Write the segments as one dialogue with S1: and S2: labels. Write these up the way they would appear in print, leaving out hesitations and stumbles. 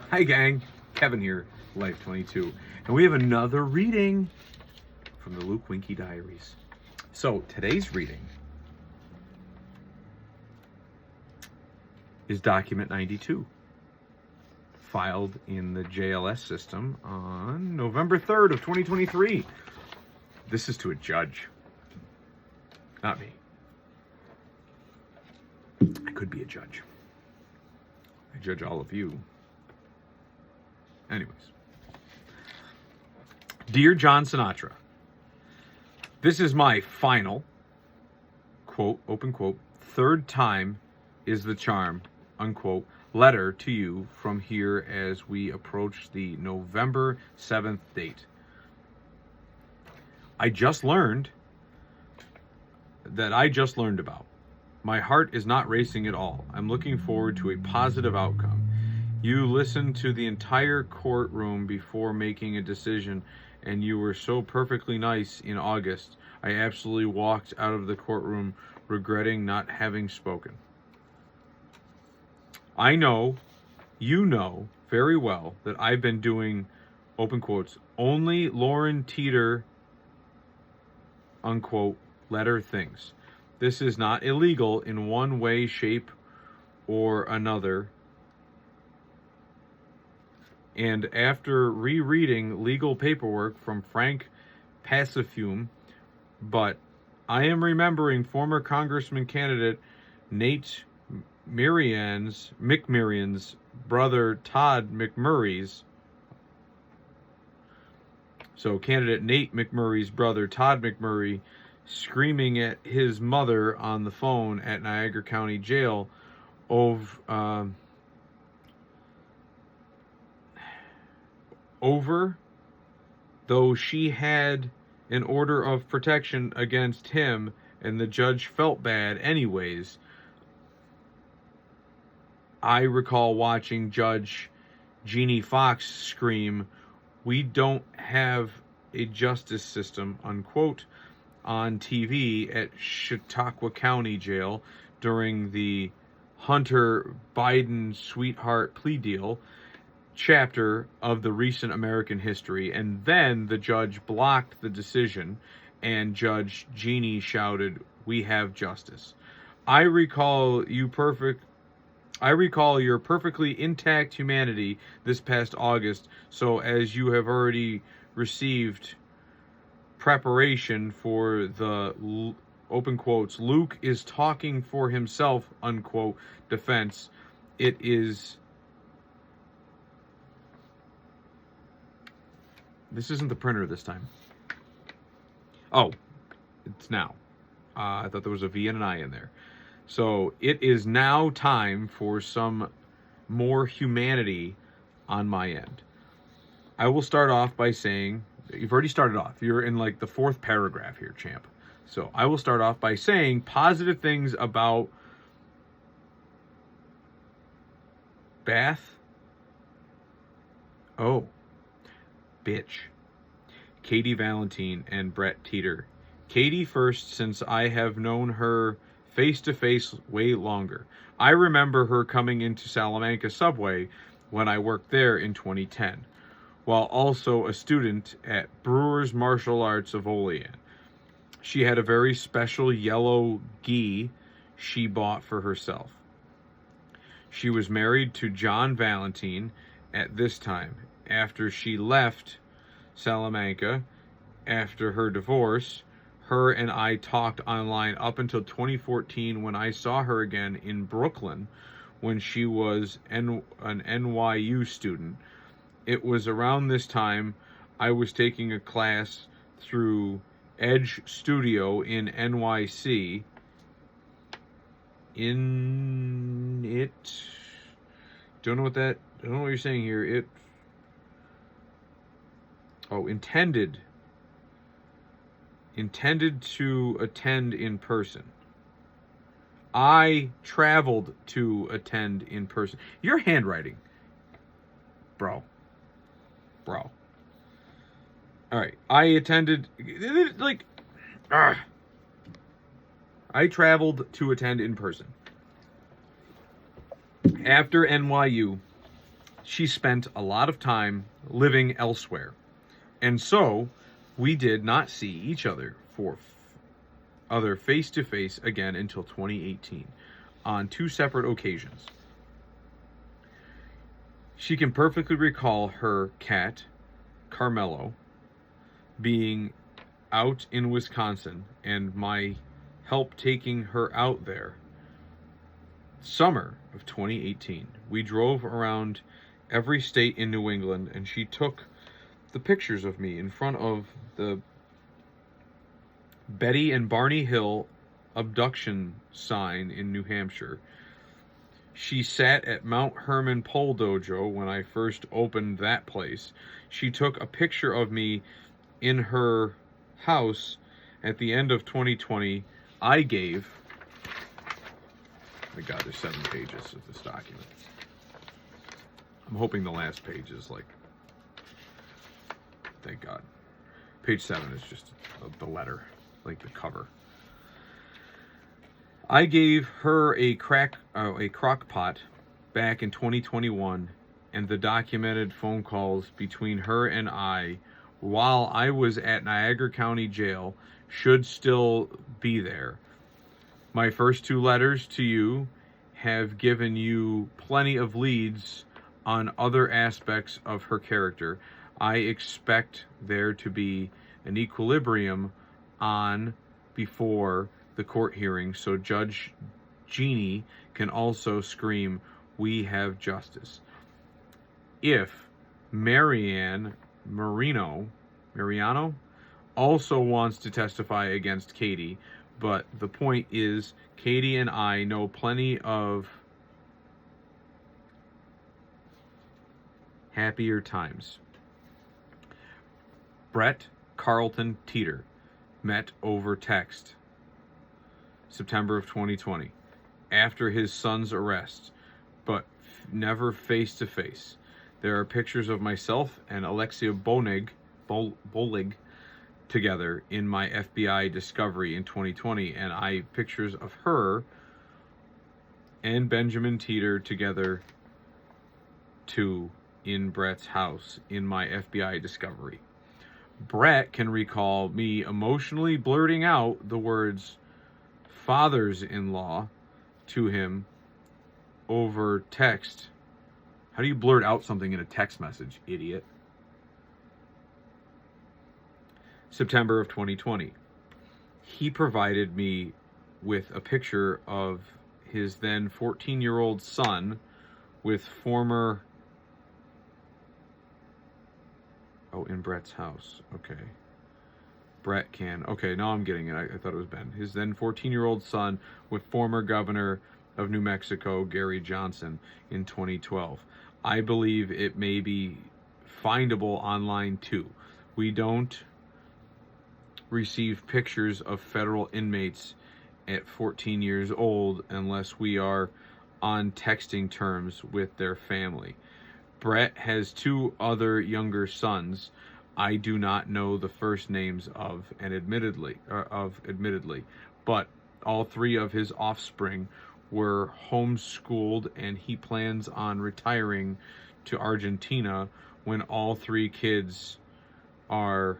S1: Hi gang, Kevin here, Life22, and we have another reading from the Luke Winky Diaries. So today's reading is document 92, filed in the JLS system on November 3rd of 2023. This is to a judge, not me. I could be a judge. I judge all of you. Anyways. Dear John Sinatra, this is my final, quote, open quote, third time is the charm, unquote, letter to you from here as we approach the November 7th date. I just learned about. My heart is not racing at all. I'm looking forward to a positive outcome. You listened to the entire courtroom before making a decision, and you were so perfectly nice in August. I absolutely walked out of the courtroom regretting not having spoken. I know, you know very well that I've been doing, open quotes, only Lauren Teeter, unquote, letter things. This is not illegal in one way, shape, or another. And after rereading legal paperwork from Frank Pacifume, but I am remembering former Congressman candidate Nate McMurrian's brother Todd McMurray's. So candidate Nate McMurray's brother Todd McMurray screaming at his mother on the phone at Niagara County Jail over though she had an order of protection against him and the judge felt bad anyways. I recall watching Judge Jeannie Fox scream, "We don't have a justice system," unquote, on TV at Chautauqua County Jail during the Hunter Biden sweetheart plea deal chapter of the recent American history, and then the judge blocked the decision and Judge Jeannie shouted, "We have justice." I recall your perfectly intact humanity this past August, so as you have already received preparation for the, open quotes, Luke is talking for himself, unquote, defense, it is... This isn't the printer this time. Oh, it's now. I thought there was a V and an I in there. So it is now time for some more humanity on my end. I will start off by saying, you've already started off. You're in like the fourth paragraph here, champ. So I will start off by saying positive things about Bath. Oh. Bitch. Katie Valentine and Brett Teeter. Katie first, since I have known her face-to-face way longer. I remember her coming into Salamanca subway when I worked there in 2010, while also a student at Brewers Martial Arts of Olean. She had a very special yellow gi she bought for herself. She was married to John Valentine at this time. After she left Salamanca, after her divorce, her and I talked online up until 2014 when I saw her again in Brooklyn when she was an NYU student. It was around this time I was taking a class through Edge Studio in NYC. Don't know what you're saying here. Intended to attend in person. I traveled to attend in person. Your handwriting, bro. All right. I traveled to attend in person. After NYU, she spent a lot of time living elsewhere. And so we did not see each other for other face-to-face again until 2018 on 2 separate occasions. She can perfectly recall her cat, Carmelo, being out in Wisconsin and my help taking her out there. Summer of 2018. We drove around every state in New England, and she took the pictures of me in front of the Betty and Barney Hill abduction sign in New Hampshire. She sat at Mount Hermon Pole Dojo when I first opened that place. She took a picture of me in her house at the end of 2020. I gave... My God, there's 7 pages of this document. I'm hoping the last page is like... Thank God. Page 7 is just the letter, like the cover. I gave her a crock pot back in 2021, and the documented phone calls between her and I while I was at Niagara County Jail should still be there. My first 2 letters to you have given you plenty of leads on other aspects of her character. I expect there to be an equilibrium on before the court hearing, so Judge Jeannie can also scream, "We have justice." If Mariano also wants to testify against Katie, but the point is, Katie and I know plenty of happier times. Brett Carlton Teeter met over text September of 2020 after his son's arrest, but never face to face. There are pictures of myself and Alexia Bolig together in my FBI discovery in 2020, and pictures of her and Benjamin Teeter together too in Brett's house in my FBI discovery. Brett can recall me emotionally blurting out the words fathers-in-law to him over text. How do you blurt out something in a text message, idiot? September of 2020. He provided me with a picture of his then 14-year-old son with former... Oh, in Brett's house. Okay. Brett can... Okay, now I'm getting it. I thought it was Ben. His then 14-year-old son with former governor of New Mexico, Gary Johnson, in 2012. I believe it may be findable online, too. We don't receive pictures of federal inmates at 14 years old unless we are on texting terms with their family. Brett has 2 other younger sons I do not know the first names of, admittedly, but all 3 of his offspring were homeschooled, and he plans on retiring to Argentina when all 3 kids are,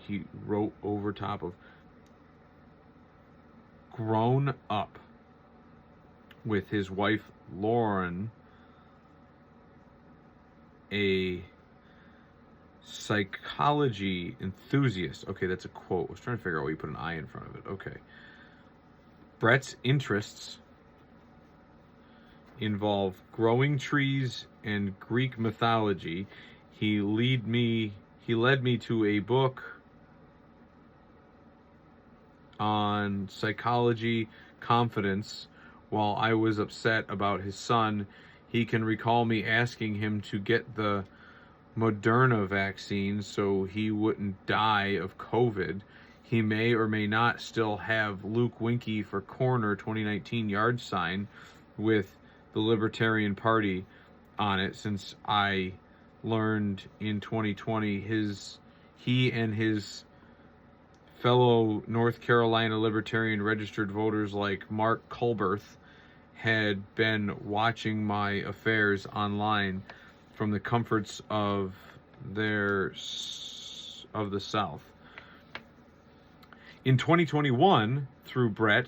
S1: he wrote over top of, grown up, with his wife Lauren, a psychology enthusiast. Okay, that's a quote. I was trying to figure out why you put an I in front of it. Okay. Brett's interests involve growing trees and Greek mythology. He led me to a book on psychology, confidence. While I was upset about his son, he can recall me asking him to get the Moderna vaccine so he wouldn't die of COVID. He may or may not still have Luke Winkie for Corner 2019 yard sign with the Libertarian Party on it, since I learned in 2020 he and his fellow North Carolina Libertarian registered voters like Mark Culberth had been watching my affairs online from the comforts of the South. In 2021, through Brett,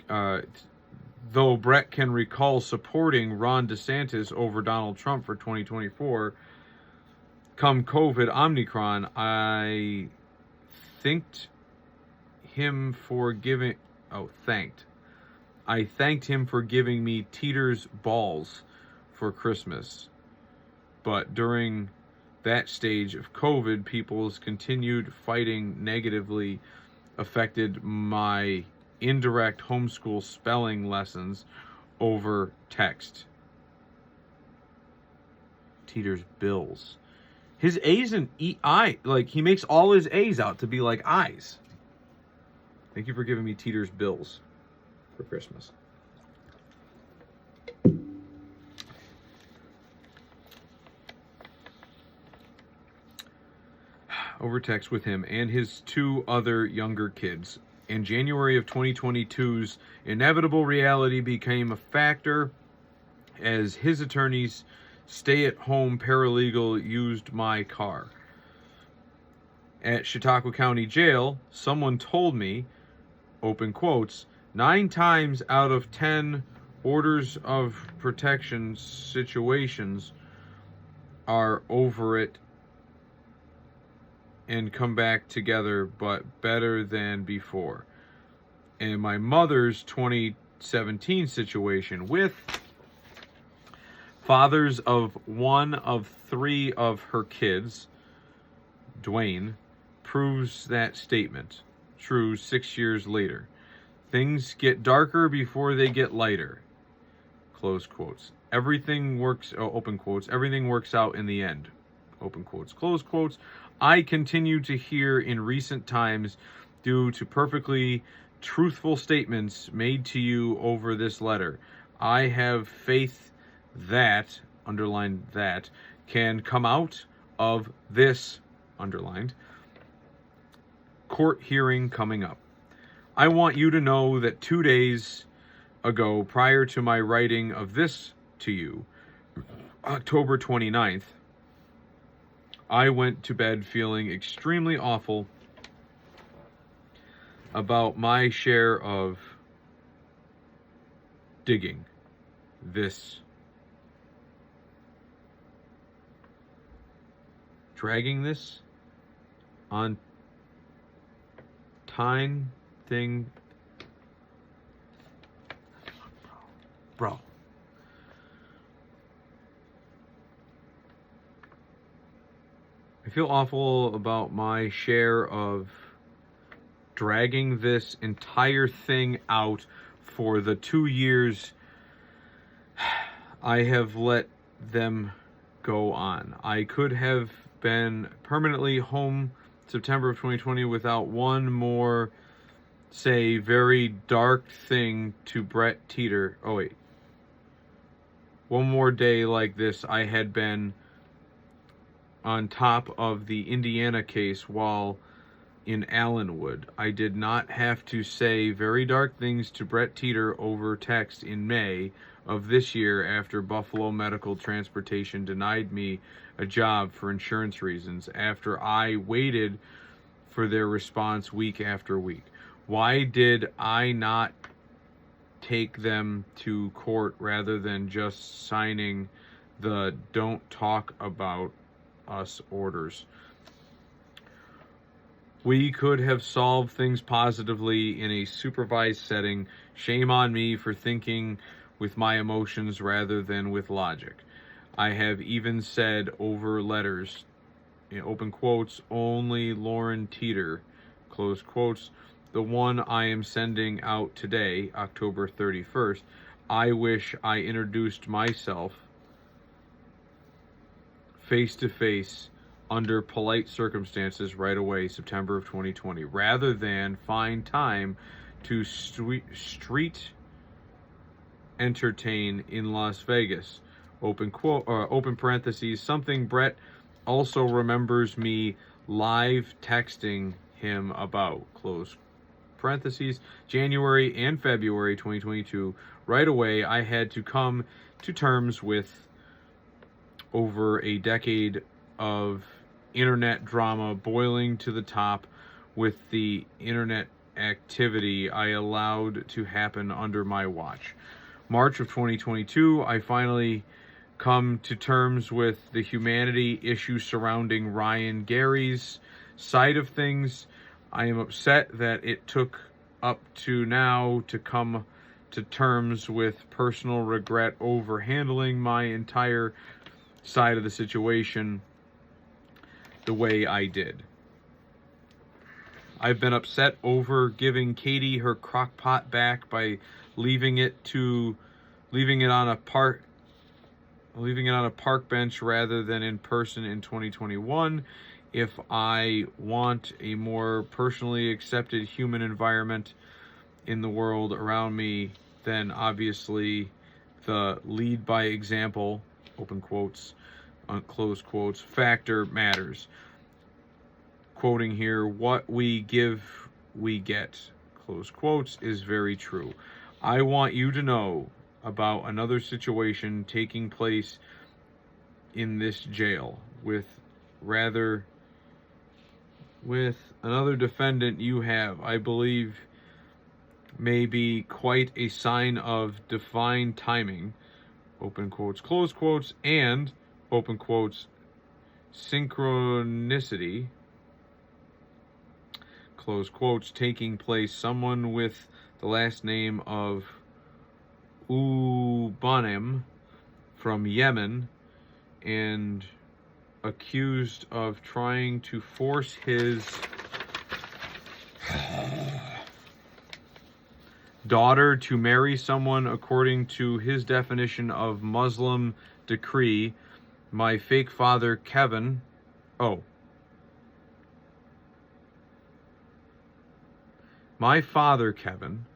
S1: though Brett can recall supporting Ron DeSantis over Donald Trump for 2024, come COVID Omicron, I thanked him for giving me Teeter's balls for Christmas. But during that stage of COVID, people's continued fighting negatively affected my indirect homeschool spelling lessons over text. Teeter's bills. His A's and I, like, he makes all his A's out to be like I's. Thank you for giving me Teeter's bills for Christmas. Over text with him and his two other younger kids. In January of 2022's inevitable reality became a factor as his attorney's stay-at-home paralegal used my car. At Chautauqua County Jail, someone told me, open quotes, 9 times out of 10 orders of protection situations are over it and come back together, but better than before. And my mother's 2017 situation with fathers of one of 3 of her kids, Dwayne, proves that statement. True 6 years later. Things get darker before they get lighter. Close quotes. Everything works, open quotes, everything works out in the end. Open quotes, close quotes. I continue to hear in recent times, due to perfectly truthful statements made to you over this letter. I have faith that, underlined that, can come out of this, underlined, court hearing coming up. I want you to know that 2 days ago, prior to my writing of this to you, October 29th, I went to bed feeling extremely awful about my share of digging this, dragging this on time thing. Bro. I feel awful about my share of dragging this entire thing out for the 2 years I have let them go on. I could have been permanently home September of 2020 without one more, say, very dark thing to Brett Teeter. Oh, wait. One more day like this, I had been on top of the Indiana case while in Allenwood. I did not have to say very dark things to Brett Teeter over text in May of this year after Buffalo Medical Transportation denied me a job for insurance reasons after I waited for their response week after week. Why did I not take them to court rather than just signing the don't talk about us orders? We could have solved things positively in a supervised setting. Shame on me for thinking with my emotions rather than with logic. I have even said over letters, in open quotes, only Lauren Teeter, close quotes, the one I am sending out today, October 31st, I wish I introduced myself face-to-face under polite circumstances right away, September of 2020, rather than find time to street entertain in Las Vegas. Open quote, open parentheses, something Brett also remembers me live texting him about, close parentheses, January and February 2022, Right away, I had to come to terms with over a decade of internet drama boiling to the top with the internet activity I allowed to happen under my watch. March of 2022, I finally come to terms with the humanity issue surrounding Ryan Gary's side of things. I am upset that it took up to now to come to terms with personal regret over handling my entire side of the situation the way I did. I've been upset over giving Katie her crock pot back by leaving it on a park bench rather than in person in 2021. If I want a more personally accepted human environment in the world around me, then obviously the lead by example, open quotes, close quotes, factor matters. Quoting here, what we give, we get, close quotes, is very true. I want you to know about another situation taking place in this jail with another defendant you have, I believe, may be quite a sign of divine timing, open quotes, close quotes, and, open quotes, synchronicity, close quotes, taking place. Someone with the last name of Ubanem from Yemen and accused of trying to force his daughter to marry someone according to his definition of Muslim decree. My fake father, Kevin. My father, Kevin.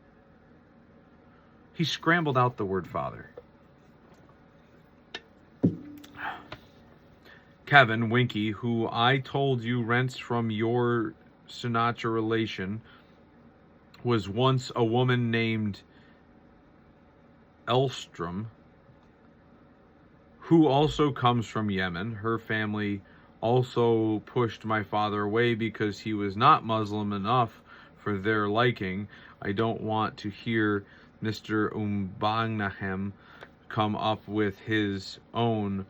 S1: He scrambled out the word father. Kevin Winky, who I told you rents from your Sinatra relation, was once a woman named Elstrom, who also comes from Yemen. Her family also pushed my father away because he was not Muslim enough for their liking. I don't want to hear Mr. Umbagnahem come up with his own,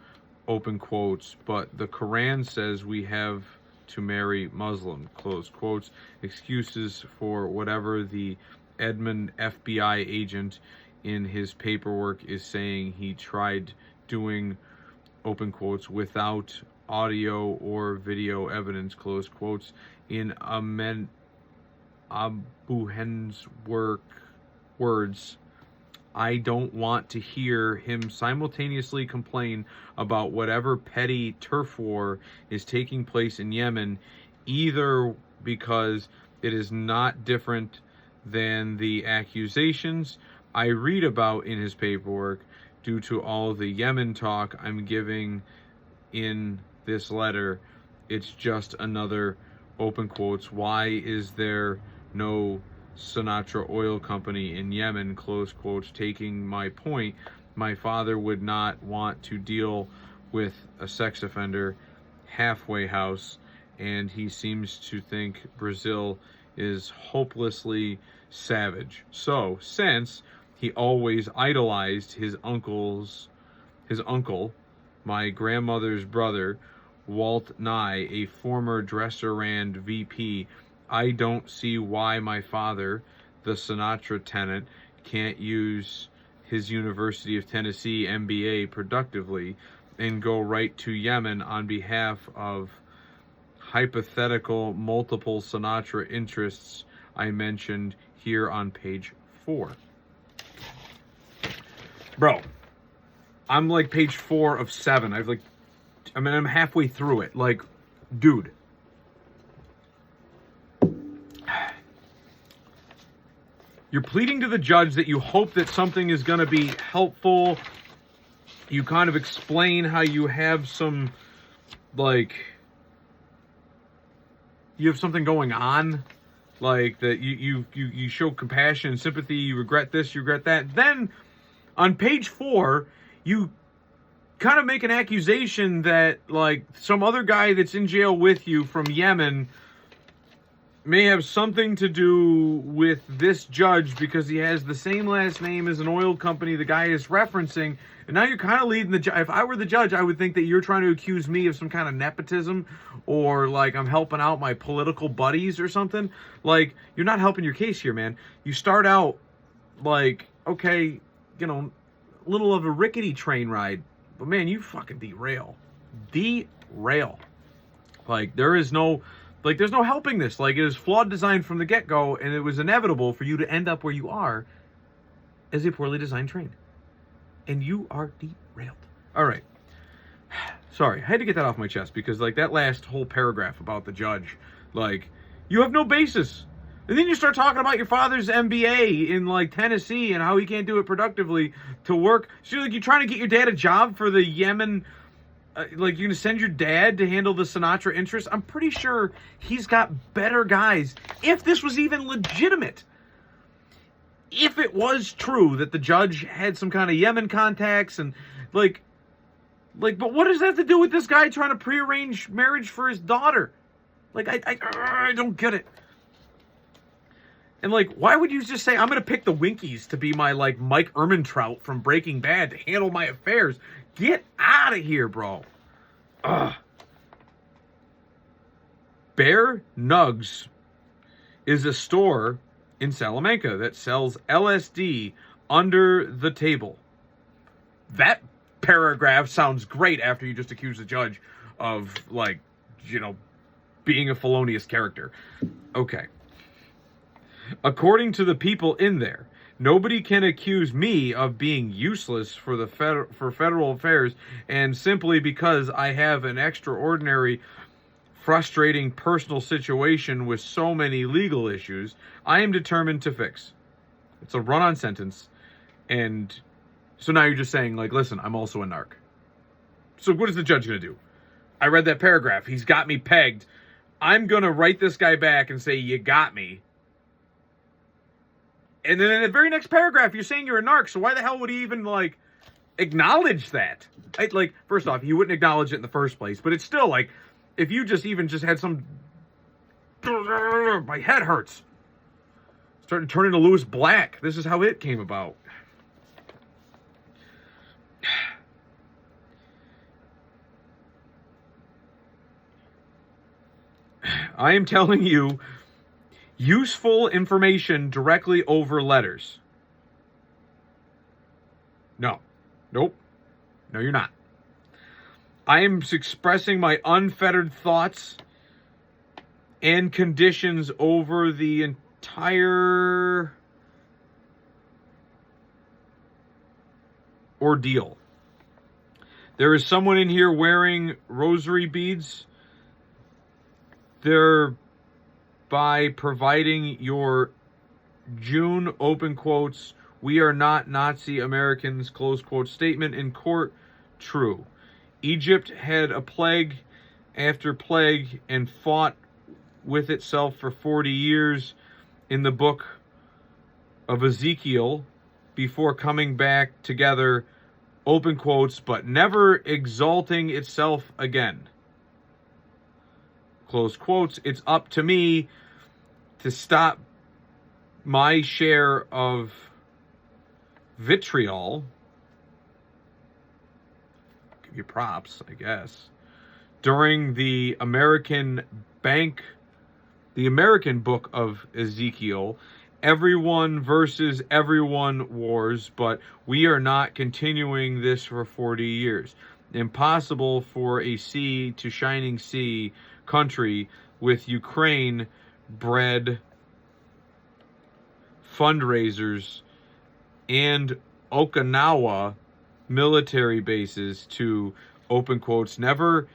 S1: open quotes, but the Quran says we have to marry Muslim, close quotes, excuses for whatever the Edmund FBI agent in his paperwork is saying he tried doing, open quotes, without audio or video evidence, close quotes, in Abuhen's words. I don't want to hear him simultaneously complain about whatever petty turf war is taking place in Yemen, either because it is not different than the accusations I read about in his paperwork due to all the Yemen talk I'm giving in this letter. It's just another, open quotes, why is there no Sinatra oil company in Yemen, close quotes, taking my point. My father would not want to deal with a sex offender halfway house, and he seems to think Brazil is hopelessly savage. So, since he always idolized his uncle, my grandmother's brother, Walt Nye, a former Dresser-Rand VP, I don't see why my father, the Sinatra tenant, can't use his University of Tennessee MBA productively and go right to Yemen on behalf of hypothetical multiple Sinatra interests I mentioned here on page 4. Bro, I'm like page 4 of 7. I'm halfway through it. Like, dude. You're pleading to the judge that you hope that something is going to be helpful. You kind of explain how you have some, like, you have something going on. Like, that you show compassion and sympathy, you regret this, you regret that. Then On page 4, you kind of make an accusation that, like, some other guy that's in jail with you from Yemen may have something to do with this judge because he has the same last name as an oil company the guy is referencing. And now you're kind of leading the judge. If I were the judge, I would think that you're trying to accuse me of some kind of nepotism, or like I'm helping out my political buddies or something. Like, you're not helping your case here, man. You start out like, okay, you know, a little of a rickety train ride, but man, you fucking derail. Like, there's no helping this. Like, it is flawed design from the get-go, and it was inevitable for you to end up where you are as a poorly designed train. And you are derailed. All right. Sorry, I had to get that off my chest because, like, that last whole paragraph about the judge, like, you have no basis. And then you start talking about your father's MBA in, like, Tennessee and how he can't do it productively to work. So, you're trying to get your dad a job for the Yemen. Like, you're going to send your dad to handle the Sinatra interests? I'm pretty sure he's got better guys. If this was even legitimate. If it was true that the judge had some kind of Yemen contacts and, but what does that have to do with this guy trying to prearrange marriage for his daughter? Like, I don't get it. And, like, why would you just say, I'm going to pick the Winkies to be my, like, Mike Ehrmantraut from Breaking Bad to handle my affairs? Get out of here, bro. Ugh. Bear Nugs is a store in Salamanca that sells LSD under the table. That paragraph sounds great after you just accuse the judge of, like, you know, being a felonious character. Okay. According to the people in there, nobody can accuse me of being useless for federal affairs, and simply because I have an extraordinary, frustrating personal situation with so many legal issues, I am determined to fix. It's a run-on sentence, and so now you're just saying, like, listen, I'm also a narc. So what is the judge going to do? I read that paragraph. He's got me pegged. I'm going to write this guy back and say, you got me. And then in the very next paragraph, you're saying you're a narc, so why the hell would he even, like, acknowledge that? Like, first off, he wouldn't acknowledge it in the first place, but it's still, like, if you just had some... My head hurts. Starting to turn into Lewis Black. This is how it came about. I am telling you useful information directly over letters. No. Nope. No, you're not. I am expressing my unfettered thoughts and conditions over the entire ordeal. There is someone in here wearing rosary beads. Thereby providing your June, open quotes, we are not Nazi Americans, close quote, statement in court true. Egypt had a plague after plague and fought with itself for 40 years in the book of Ezekiel before coming back together, open quotes, but never exalting itself again. Close quotes. It's up to me to stop my share of vitriol. Give you props, I guess. During the American book of Ezekiel, everyone versus everyone wars, but we are not continuing this for 40 years. Impossible for a sea to shining sea country with Ukraine bred fundraisers and Okinawa military bases to, open quotes, never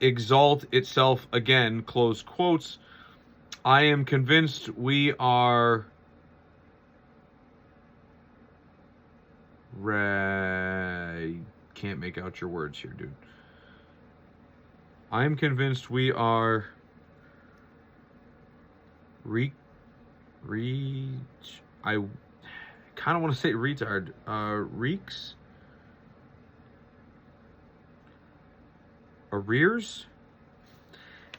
S1: exalt itself again, close quotes. I am convinced we are can't make out your words here, dude. I am convinced we are kind of want to say retard. Reeks? Arrears?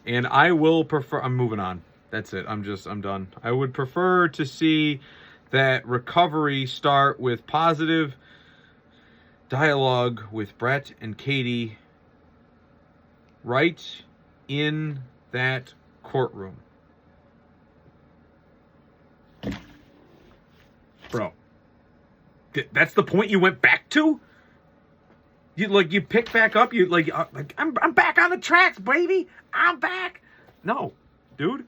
S1: And I will prefer, I'm moving on. That's it. I'm done. I would prefer to see that recovery start with positive dialogue with Brett and Katie right in that courtroom. Bro, that's the point you went back to? You pick back up, I'm back on the tracks, baby. I'm back. No, dude.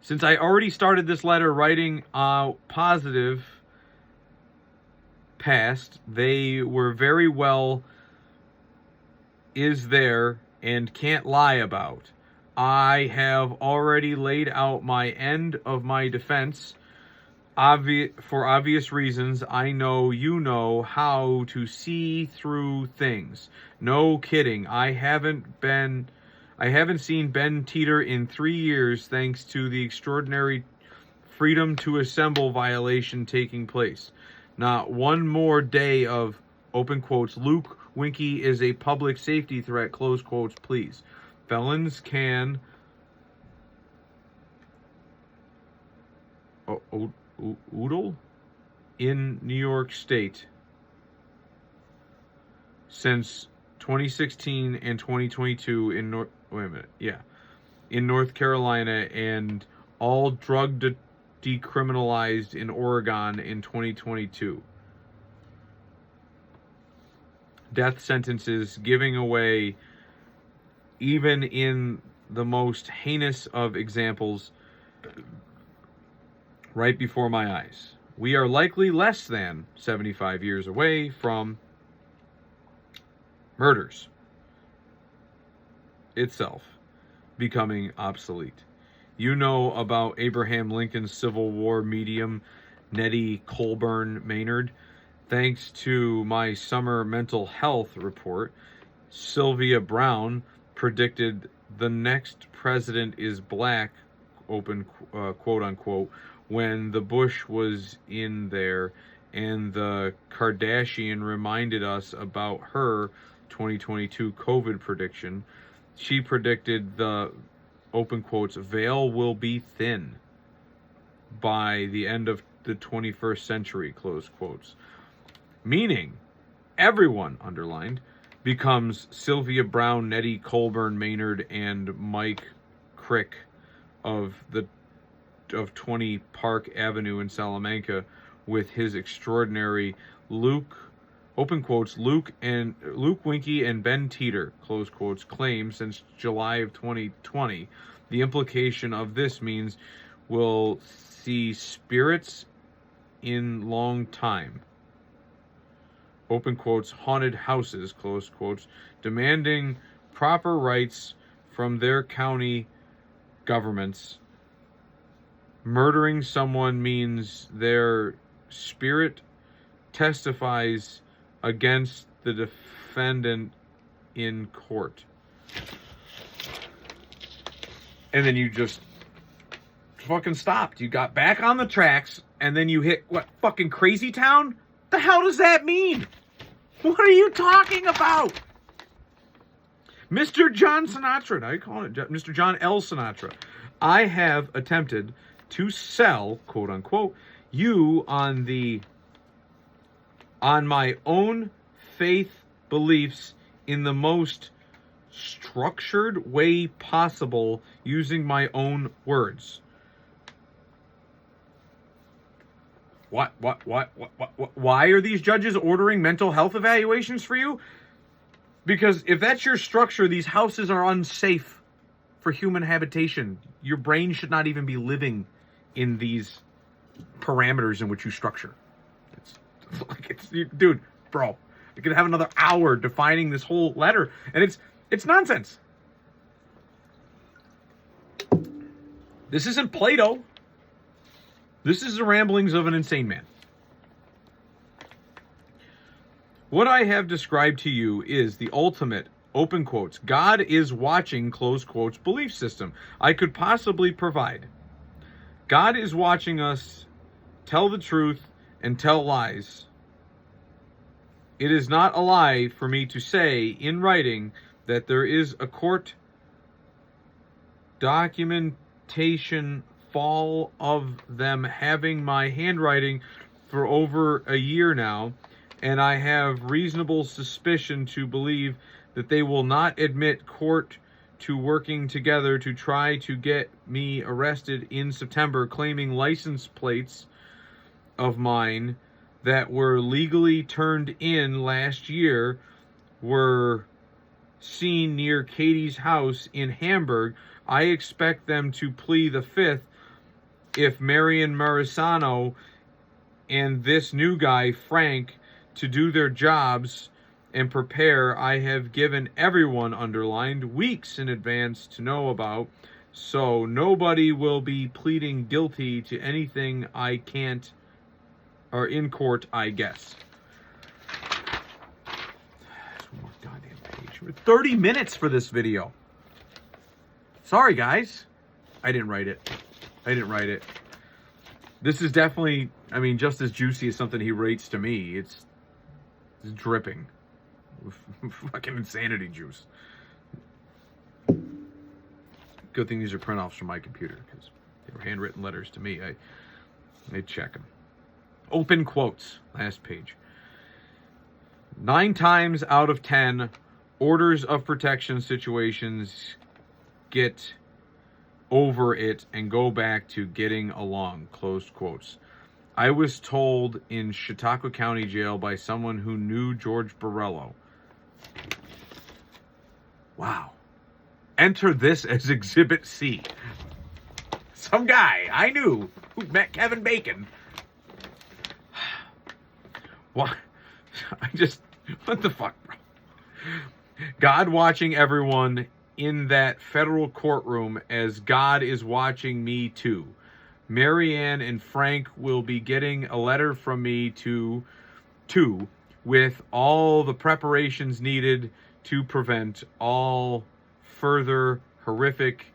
S1: Since I already started this letter writing positive past, they were very well is there and can't lie about. I have already laid out my end of my defense. For obvious reasons, I know you know how to see through things. No kidding. I haven't seen Ben Teeter in 3 years thanks to the extraordinary freedom to assemble violation taking place. Not one more day of, open quotes, Luke Winky is a public safety threat, close quotes, please. Felons can oodle in New York State since 2016 and 2022 in North Carolina, and all drug decriminalized in Oregon in 2022. Death sentences giving away even in the most heinous of examples right before my eyes. We are likely less than 75 years away from murders itself becoming obsolete. You know about Abraham Lincoln's Civil War medium, Nettie Colburn Maynard. Thanks to my summer mental health report, Sylvia Brown predicted the next president is black, open quote unquote, when the Bush was in there, and the Kardashian reminded us about her 2022 COVID prediction. She predicted the, open quotes, veil will be thin by the end of the 21st century, close quotes. Meaning, everyone, underlined, becomes Sylvia Brown, Nettie Colburn Maynard, and Mike Crick of 20 Park Avenue in Salamanca, with his extraordinary Luke, open quotes, Luke Winky and Ben Teeter, close quotes, claim since July of 2020. The implication of this means we'll see spirits in long time, open quotes, haunted houses, close quotes, demanding proper rights from their county governments. Murdering someone means their spirit testifies against the defendant in court. And then you just fucking stopped. You got back on the tracks, and then you hit, what, fucking Crazy Town? The hell does that mean? What are you talking about? Mr. John Sinatra, now you call it Mr. John L. Sinatra. I have attempted to sell, quote unquote, you on my own faith beliefs in the most structured way possible, using my own words. What? Why are these judges ordering mental health evaluations for you? Because if that's your structure, these houses are unsafe for human habitation. Your brain should not even be living in these parameters in which you structure. Dude, bro, you could have another hour defining this whole letter, and it's nonsense. This isn't Plato. This is the ramblings of an insane man. What I have described to you is the ultimate, open quotes, God is watching, close quotes, belief system I could possibly provide. God is watching us tell the truth and tell lies. It is not a lie for me to say in writing that there is a court documentation fall of them having my handwriting for over a year now, and I have reasonable suspicion to believe that they will not admit court to working together to try to get me arrested in September, claiming license plates of mine that were legally turned in last year were seen near Katie's house in Hamburg. I expect them to plead the fifth if Marion Marisano and this new guy, Frank, to do their jobs and prepare. I have given everyone, underlined, weeks in advance to know about, so nobody will be pleading guilty to anything I can't, or in court, I guess. There's one more goddamn page. We're 30 minutes for this video. Sorry, guys. I didn't write it. This is definitely, I mean, just as juicy as something he rates to me. It's dripping with fucking insanity juice. Good thing these are print-offs from my computer, because they were handwritten letters to me. I check them. Open quotes. Last page. 9 times out of 10, orders of protection situations get over it and go back to getting along. Closed quotes. I was told in Chautauqua County Jail by someone who knew George Borello. Wow. Enter this as Exhibit C. Some guy I knew who met Kevin Bacon. What? What the fuck, bro? God watching everyone in that federal courtroom as God is watching me too. Marianne and Frank will be getting a letter from me too, with all the preparations needed to prevent all further horrific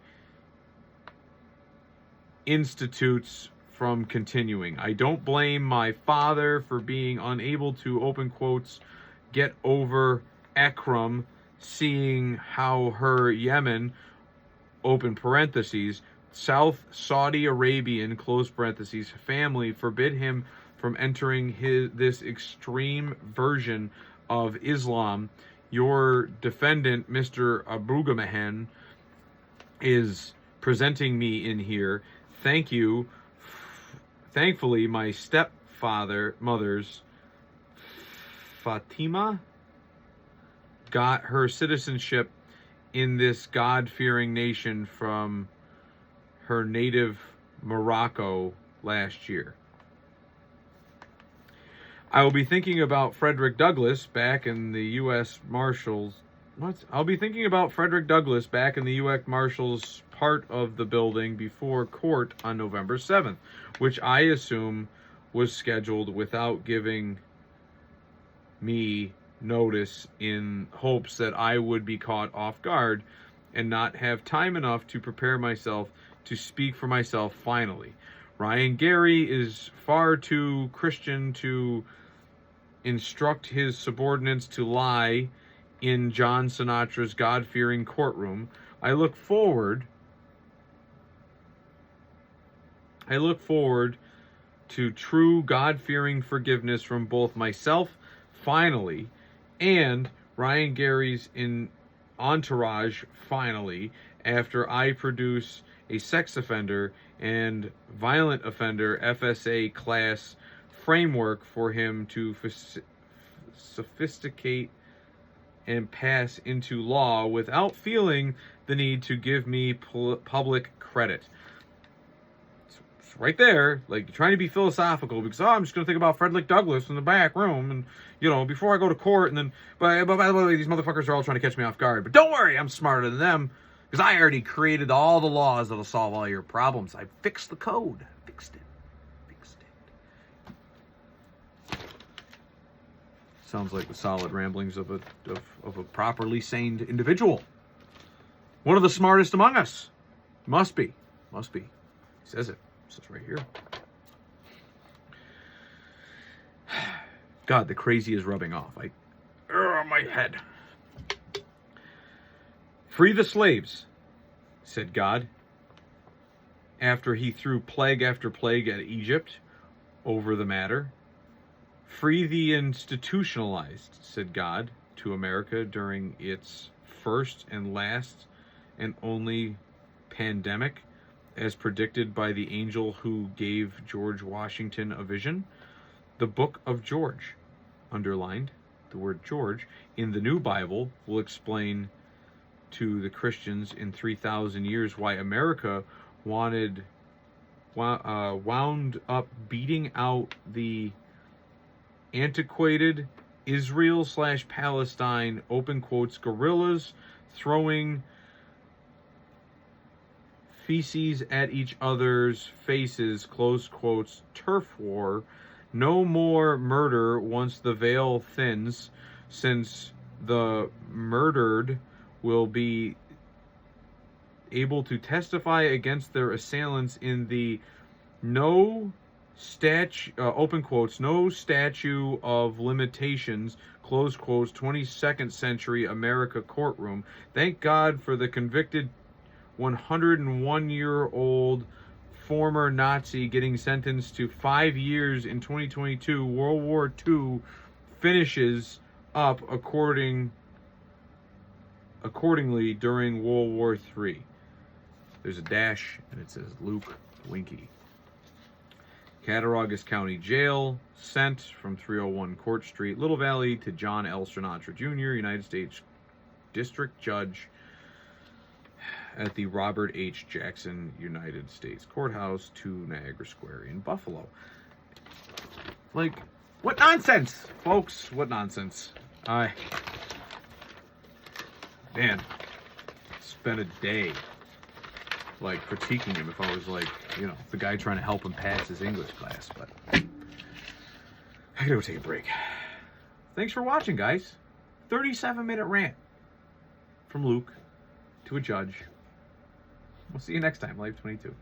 S1: institutes from continuing. I don't blame my father for being unable to, open quotes, get over Akram, seeing how her Yemen, open parentheses, South Saudi Arabian, close parentheses, family forbid him from entering this extreme version of Islam. Your defendant, Mr. Abugamahan, is presenting me in here. Thank you. Thankfully, my mother's Fatima got her citizenship in this God-fearing nation from her native Morocco last year. I will be thinking about Frederick Douglass back in the U.S. Marshals. I'll be thinking about Frederick Douglass back in the U.S. Marshals part of the building before court on November 7th, which I assume was scheduled without giving me notice, in hopes that I would be caught off guard and not have time enough to prepare myself to speak for myself finally. Ryan Gary is far too Christian to instruct his subordinates to lie in John Sinatra's God-fearing courtroom. I look forward to true God-fearing forgiveness from both myself, finally, and Ryan Gary's entourage, finally, after I produce a sex offender and violent offender FSA class framework for him to sophisticate and pass into law without feeling the need to give me public credit. It's right there, like trying to be philosophical, because I'm just going to think about Frederick Douglass in the back room, and before I go to court, and then but by the way, these motherfuckers are all trying to catch me off guard. But don't worry, I'm smarter than them, because I already created all the laws that'll solve all your problems. I fixed the code. Fixed it. Sounds like the solid ramblings of a properly saned individual. One of the smartest among us. Must be. He says it. It says right here. God, the crazy is rubbing off. My head. Free the slaves, said God, after he threw plague after plague at Egypt over the matter. Free the institutionalized, said God to America during its first and last and only pandemic, as predicted by the angel who gave George Washington a vision. The Book of George, underlined, the word George, in the New Bible will explain to the Christians in 3,000 years why America wound up beating out the antiquated Israel/Palestine, open quotes, guerrillas, throwing feces at each other's faces, close quotes, turf war. No more murder once the veil thins, since the murdered will be able to testify against their assailants in the open quotes, no statute of limitations, close quotes, 22nd century America courtroom. Thank God for the convicted 101-year-old former Nazi getting sentenced to 5 years in 2022. World War II finishes up accordingly during World War III. There's a dash, and it says Luke Winky. Cattaraugus County Jail, sent from 301 Court Street, Little Valley, to John L. Sinatra Jr., United States District Judge at the Robert H. Jackson United States Courthouse, to Niagara Square in Buffalo. Like, what nonsense, folks? What nonsense. Man, spent a day like critiquing him if I was like, the guy trying to help him pass his English class, but I gotta go take a break. Thanks for watching, guys. 37-minute rant from Luke to a judge. We'll see you next time, Life22.